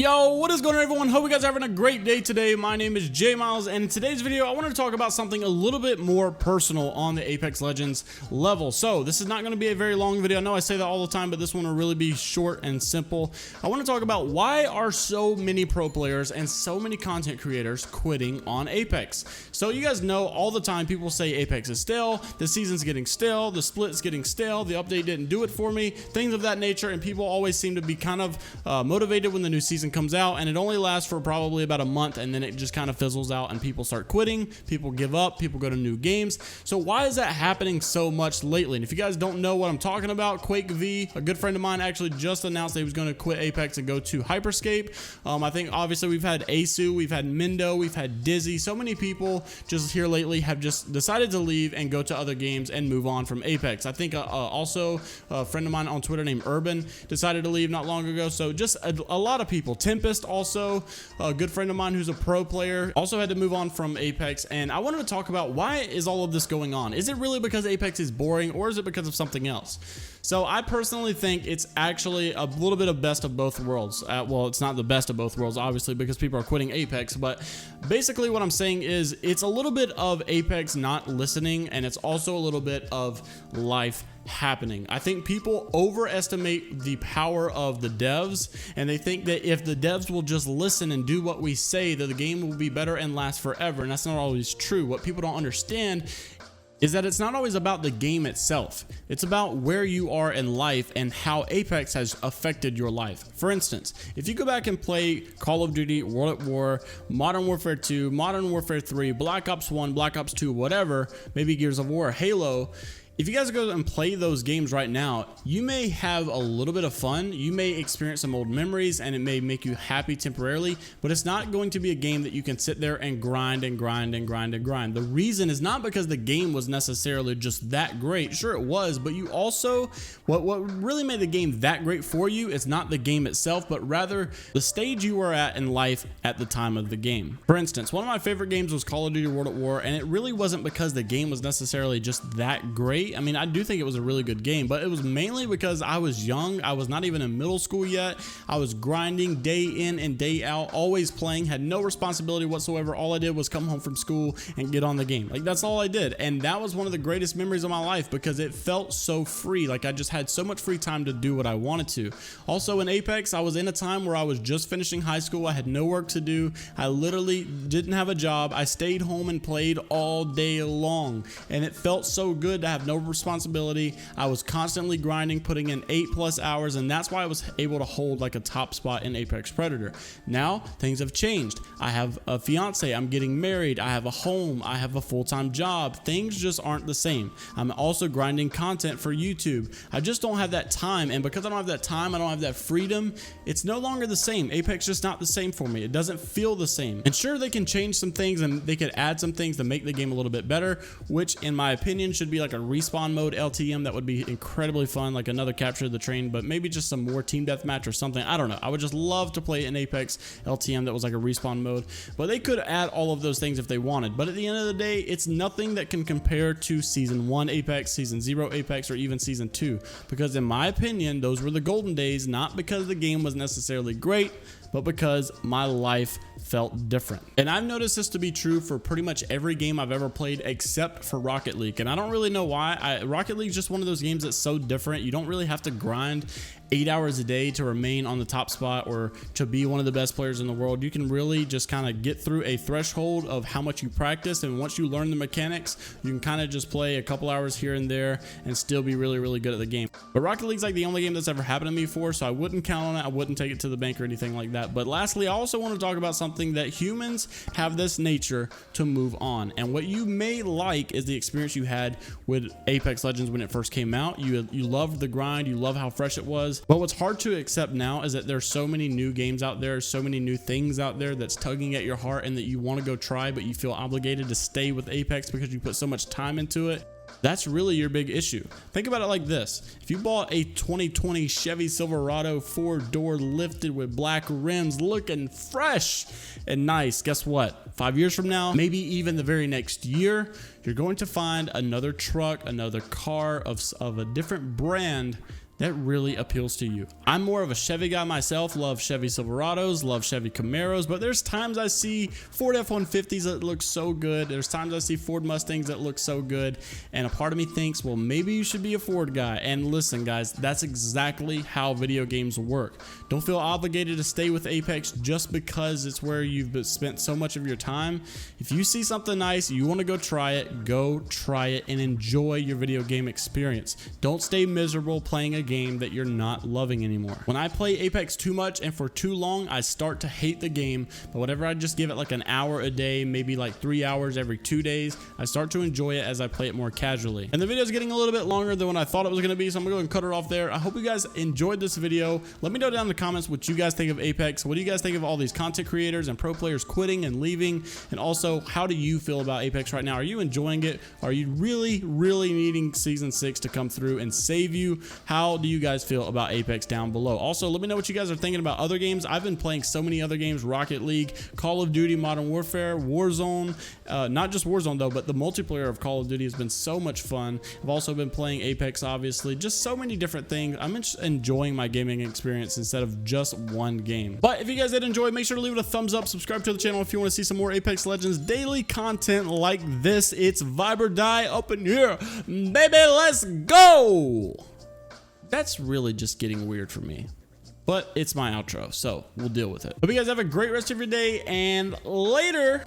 Yo, what is going on, everyone? Hope you guys are having a great day today. My name is Jay Miles, and in today's video I want to talk about something a little bit more personal on the Apex Legends level. So this is not going to be a very long video. I know I say that all the time, but this one will really be short and simple. I want to talk about why are so many pro players and so many content creators quitting on Apex. So you guys know all the time people say Apex is stale, the season's getting stale, the split's getting stale, the update didn't do it for me, things of that nature, and people always seem to be kind of motivated when the new season comes out, and it only lasts for probably about a month, and then it just kind of fizzles out and people start quitting, people give up, people go to new games. So why is that happening so much lately? And if you guys don't know what I'm talking about, Quake V, a good friend of mine, actually just announced that he was going to quit Apex and go to Hyperscape. I think obviously we've had Asu, we've had Mendo, we've had Dizzy. So many people just here lately have just decided to leave and go to other games and move on from Apex. I think also a friend of mine on Twitter named Urban decided to leave not long ago. So just a lot of people. Tempest, also a good friend of mine who's a pro player, also had to move on from Apex. And I wanted to talk about, why is all of this going on? Is it really because Apex is boring, or is it because of something else? So I personally think it's actually a little bit of best of both worlds. Well, it's not the best of both worlds, obviously, because people are quitting Apex, but basically what I'm saying is it's a little bit of Apex not listening, and it's also a little bit of life happening. I think people overestimate the power of the devs, and they think that if the devs will just listen and do what we say, that the game will be better and last forever. And that's not always true. What people don't understand is that it's not always about the game itself. It's about where you are in life and how Apex has affected your life. For instance, if you go back and play Call of Duty, World at War, Modern Warfare 2, Modern Warfare 3, Black Ops 1, Black Ops 2, whatever, maybe Gears of War, Halo, if you guys go and play those games right now, you may have a little bit of fun, you may experience some old memories, and it may make you happy temporarily, but it's not going to be a game that you can sit there and grind and grind and grind and grind. The reason is not because the game was necessarily just that great. Sure, it was, but you also, what really made the game that great for you is not the game itself, but rather the stage you were at in life at the time of the game. For instance, one of my favorite games was Call of Duty World at War, and it really wasn't because the game was necessarily just that great. I mean, I do think it was a really good game, but it was mainly because I was young. I was not even in middle school yet. I was grinding day in and day out, always playing, had no responsibility whatsoever. All I did was come home from school and get on the game. Like, that's all I did. And that was one of the greatest memories of my life because it felt so free. Like, I just had so much free time to do what I wanted to. Also in Apex, I was in a time where I was just finishing high school. I had no work to do. I literally didn't have a job. I stayed home and played all day long, and it felt so good to have no responsibility. I was constantly grinding, putting in 8+ hours, and that's why I was able to hold like a top spot in Apex Predator. Now things have changed. I have a fiance, I'm getting married, I have a home, I have a full-time job. Things just aren't the same. I'm also grinding content for YouTube. I just don't have that time, and because I don't have that time, I don't have that freedom, it's no longer the same. Apex just not the same for me. It doesn't feel the same. And sure, they can change some things and they could add some things to make the game a little bit better, which in my opinion should be like a respawn mode LTM. That would be incredibly fun, like another Capture the Train, but maybe just some more team deathmatch or something. I don't know. I would just love to play an Apex LTM that was like a respawn mode, but they could add all of those things if they wanted. But at the end of the day, it's nothing that can compare to Season 1 Apex, Season 0 Apex, or even Season 2, because in my opinion, those were the golden days, not because the game was necessarily great, but because my life felt different. And I've noticed this to be true for pretty much every game I've ever played except for Rocket League. And I don't really know why. Rocket League is just one of those games that's so different. You don't really have to grind 8 hours a day to remain on the top spot or to be one of the best players in the world. You can really just kind of get through a threshold of how much you practice, and once you learn the mechanics, you can kind of just play a couple hours here and there and still be really, really good at the game. But Rocket League's like the only game that's ever happened to me before, so I wouldn't count on it. I wouldn't take it to the bank or anything like that. But lastly, I also want to talk about something that humans have this nature to move on, and what you may like is the experience you had with Apex Legends when it first came out. You loved the grind, you love how fresh it was. But what's hard to accept now is that there's so many new games out there, so many new things out there that's tugging at your heart and that you want to go try, but you feel obligated to stay with Apex because you put so much time into it. That's really your big issue. Think about it like this. If you bought a 2020 Chevy Silverado 4-door lifted with black rims looking fresh and nice, guess what? 5 years from now, maybe even the very next year, you're going to find another truck, another car of a different brand that really appeals to you. I'm more of a Chevy guy myself, love Chevy Silverados, love Chevy Camaros, but there's times I see Ford F-150s that look so good. There's times I see Ford Mustangs that look so good, and a part of me thinks, well, maybe you should be a Ford guy. And listen, guys, that's exactly how video games work. Don't feel obligated to stay with Apex just because it's where you've spent so much of your time. If you see something nice, you want to go try it and enjoy your video game experience. Don't stay miserable playing a game that you're not loving anymore. When I play Apex too much and for too long, I start to hate the game, but whenever I just give it like an hour a day, maybe like 3 hours every 2 days, I start to enjoy it as I play it more casually. And the video is getting a little bit longer than what I thought it was going to be, so I'm going to go ahead and cut it off there. I hope you guys enjoyed this video. Let me know down in the comments what you guys think of Apex. What do you guys think of all these content creators and pro players quitting and leaving? And also, how do you feel about Apex right now? Are you enjoying it? Are you really needing Season 6 to come through and save you? How do you guys feel about Apex down below? Also, let me know what you guys are thinking about other games. I've been playing so many other games: Rocket League, Call of Duty Modern Warfare, Warzone. Not just Warzone though, but the multiplayer of Call of Duty has been so much fun. I've also been playing Apex, obviously. Just so many different things. I'm just enjoying my gaming experience instead of just one game. But if you guys did enjoy, make sure to leave it a thumbs up. Subscribe to the channel if you want to see some more Apex Legends daily content like this. It's Vibe or Die up in here, baby. Let's go. That's really just getting weird for me, but it's my outro, so we'll deal with it. Hope you guys have a great rest of your day, and later.